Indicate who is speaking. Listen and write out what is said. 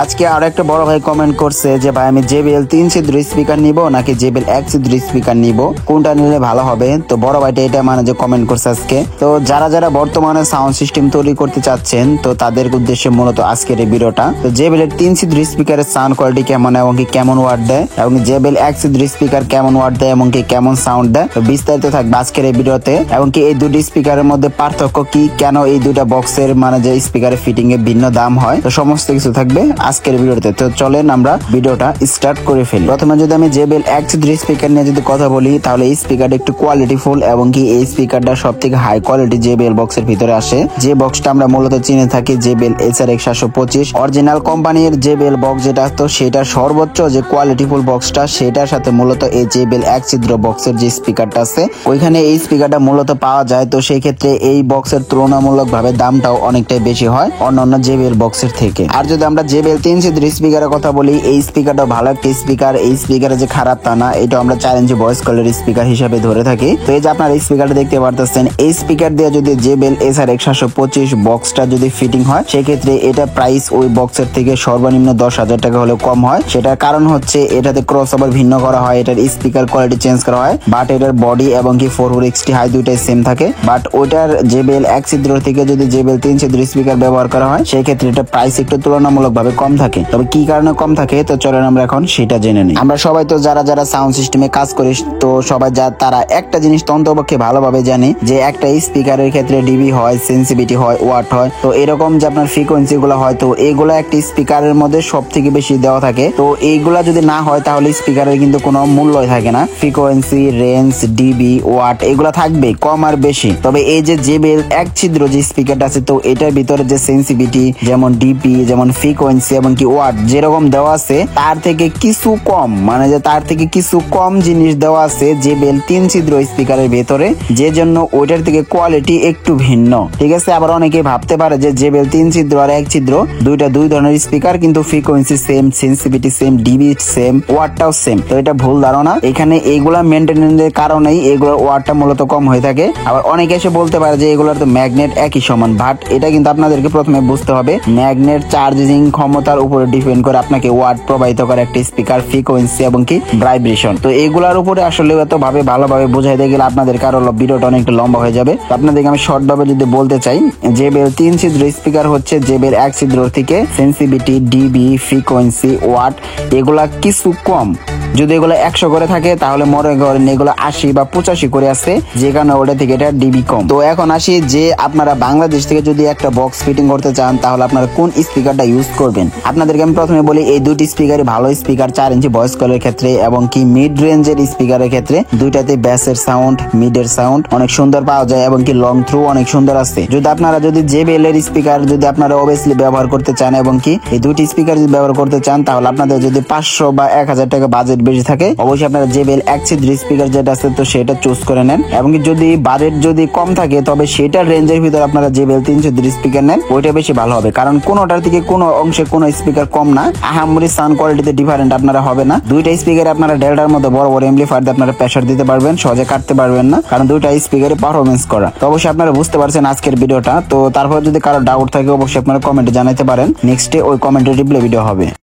Speaker 1: আজকে আর একটা বড় ভাই কমেন্ট করছে যে ভাই আমি JBL 3 ছিদ্র স্পিকার নিব নাকি JBL 1 ছিদ্র স্পিকার নিব, কোনটা নিলে ভালো হবে। তো বড় ভাইটা এটা মানে যে কমেন্ট করছে আজকে। তো যারা যারা বর্তমানে সাউন্ড সিস্টেম তৈরি করতে চাচ্ছেন তো তাদের উদ্দেশ্যে মূলত আজকের এই ভিডিওটা। তো JBL এর 3 ছিদ্র স্পিকারের সাউন্ড কোয়ালিটি কেমন এবং কি কেমন ওয়াট দেয়, এবং JBL 1 ছিদ্র স্পিকার কেমন ওয়াট দেয় এবং কি কেমন সাউন্ড দেয়, তো বিস্তারিত থাকবে আজকের এই ভিডিওতে। এবং কি এই দুটি স্পিকারের মধ্যে পার্থক্য কি, কেন এই দুইটা বক্সের মানে যে স্পিকারের ফিটিং এ ভিন্ন দাম হয়, তো সমস্ত কিছু থাকবে আজকের ভিডিওতে। তো চলেন আমরা ভিডিওটা স্টার্ট করে ফেলি। প্রথমে যদি আমি JBL 1 ছিদ্র স্পিকার নিয়ে যদি কথা বলি, তাহলে এই স্পিকারটা একটু কোয়ালিটিফুল এবং কি এই স্পিকারটা সবথেকে হাই কোয়ালিটি JBL বক্সের ভিতরে আসে। যে বক্সটা আমরা মূলত চিনে থাকি JBL SRX 725 অরিজিনাল কোম্পানির JBL বক্স যেটা, তো সেটা সর্বোচ্চ যে কোয়ালিটিফুল বক্সটা সেটার সাথে মূলত এই JBL 1 ছিদ্র বক্সের যে স্পিকারটা আছে ওইখানে এই স্পিকারটা মূলত পাওয়া যায়। তো সেই ক্ষেত্রে এই বক্সের তুলনামূলক ভাবে দামটাও অনেকটাই বেশি হয় অন্যান্য JBL বক্সের থেকে। আর যদি আমরা JBL 3 ছিদ্র স্পিকারের কথা বলি, এই স্পিকারটা ভালো একটা স্পিকার। এই স্পিকারে যে খারাপ তা না, এটা আমরা 4 ইঞ্চি ভয়েস কলের স্পিকার হিসেবে ধরে থাকি। তো এই যে আপনার এই স্পিকারটা দেখতে পারতেছেন, এই স্পিকার দিয়ে যদি JBL SRX 725 বক্সটা যদি ফিটিং হয় সেক্ষেত্রে এটা প্রাইস ওই বক্সের থেকে সর্বনিম্ন 10,000 টাকা হলেও কম হয়। সেটার কারণ হচ্ছে এটাতে ক্রস ওভার ভিন্ন করা হয়, এটার স্পিকার কোয়ালিটি চেঞ্জ করা হয়, বাট এটার বডি এবং কি 44XT হাই দুইটাই সেম থাকে। বাট ওইটার JBL 1 ছিদ্র থেকে যদি JBL 3 ছিদ্র স্পিকার ব্যবহার করা হয় সেই ক্ষেত্রে এটা প্রাইস একটু তুলনামূলকভাবে কম থাকে। তবে কি কারণে কম থাকে তো চলেন আমরা এখন সেটা জেনে নিই। আমরা সবাই তো যারা যারা সাউন্ড সিস্টেমে কাজ করি তো সবাই তারা একটা জিনিস অন্ততপক্ষে ভালোভাবে জানে যে একটা স্পিকারের ক্ষেত্রে ডিবি হয়, সেন্সিটিভিটি হয়, ওয়াট হয়, তো এরকম যে আপনার ফ্রিকোয়েন্সি গুলো হয়, তো এইগুলা একটা স্পিকারের মধ্যে সব থেকে বেশি দেওয়া থাকে। তো এইগুলা যদি না হয় তাহলে স্পিকারের কিন্তু কোনো মূল্যই থাকে না। ফ্রিকোয়েন্সি, রেঞ্জ, ডিবি, ওয়াট এগুলা থাকবে কম আর বেশি। তবে এই যে JBL 1 ছিদ্র যে স্পিকারটা আছে তো এটার ভিতরে যে সেন্সিটিভিটি যেমন ডিপি যেমন ফ্রিকোয়েন্সি এবং কি ওয়াট যেরকম দেওয়া আছে তার থেকে কিছু কম, মানে যে তার থেকে কিছু কম জিনিস দেওয়া আছে JBL 3 ছিদ্র স্পিকারের ভেতরে, যে জন্য ওইটার থেকে কোয়ালিটি একটু ভিন্ন। ঠিক আছে, আবার অনেকে ভাবতে পারে যে JBL 3 ছিদ্র আর 1 ছিদ্র দুইটা দুই ধরনের স্পিকার, কিন্তু frequency same, sensitivity same, dB same, ওয়াটটাও সেম। তো এটা ভুল ধারণা। এখানে এইগুলা মেইনটেনেন্সের কারণেই এগুলোর ওয়াটটা মূলত কম হয়ে থাকে। আবার অনেকে এসে বলতে পারে যে এগুলোর তো ম্যাগনেট একই সমান, বাট এটা কিন্তু আপনাদেরকে প্রথমে বুঝতে হবে ম্যাগনেট চার্জিং ক্ষমতার উপরে ডিপেন্ড করে আপনাকে ওয়াট প্রবাহিত করে একটা স্পিকার, ফ্রিকোয়েন্সি এবং কি ভাইব্রেশন। তো এগুলোর উপরে আসলে এত ভালোভাবে বোঝাইতে গেলে আপনাদের কারো ভিডিওটা অনেকটা লম্বা হয়ে যাবে। তো আপনাদেরকে আমি শর্ট ভাবে যদি বলতে চাই, JBL 3 ছিদ্র স্পিকার হচ্ছে JBL 1 ছিদ্র থেকে সেন্সিটিভিটি, ডিবি, ফ্রিকোয়েন্সি, ওয়াট এগুলা কিছু কম। যদি এগুলো 100 করে থাকে তাহলে মনে করেন এগুলো 80 বা 85 করে আছে, যে কারণে ওটা থেকে এটা ডিবি কম। তো এখন আসি যে আপনারা বাংলাদেশ থেকে যদি একটা বক্স ফিটিং করতে চান তাহলে আপনারা কোন স্পিকারটা ইউজ করবেন। আপনাদেরকে আমি প্রথমে বলি এই দুটি স্পিকারই ভালো স্পিকার 4 ইঞ্চি ভয়েস কলের ক্ষেত্রে এবং কি মিড রেঞ্জের স্পিকারের ক্ষেত্রে দুইটাতে ব্যাসের সাউন্ড, মিডের সাউন্ড অনেক সুন্দর পাওয়া যায় এবং কি লং থ্রু অনেক সুন্দর আছে। যদি আপনারা যদি JBL এর স্পিকার যদি আপনারা অবভিয়াসলি ব্যবহার করতে চান এবং কি এই দুটি স্পিকার যদি ব্যবহার করতে চান তাহলে আপনাদের যদি 500 বা 1000 টাকা বাজেট বেশি থাকে অবশ্যই আপনারা JBL 1 ছিদ্র স্পিকার যেটা আছে তো সেটা চুজ করে নেন। এবং যদি বাজেট যদি কম থাকে তবে সেটার রেঞ্জের ভিতরে আপনারা JBL 3 ছিদ্র স্পিকার নেন, ওইটা বেশি ভালো হবে। কারণ কোনোটার থেকে কোনো অংশে কোনো স্পিকার কম না, আহামরি সাউন্ড কোয়ালিটিতে ডিফারেন্ট আপনারা হবে না। দুইটা স্পিকারে আপনারা ডেল্টার মতো বড় বড় এমপ্লিফায়ার দিয়ে আপনারা প্রেসার দিতে পারবেন, সহজে কাটতে পারবেন না, কারণ দুইটা স্পিকারে পারফরমেন্স করা। তো অবশ্যই আপনারা বুঝতে পারছেন আজকের ভিডিওটা। তো তারপর যদি কারো ডাউট থাকে অবশ্যই আপনারা কমেন্টে জানাতে পারেন, নেক্সটে ওই কমেন্টে রিপ্লাই ভিডিও হবে।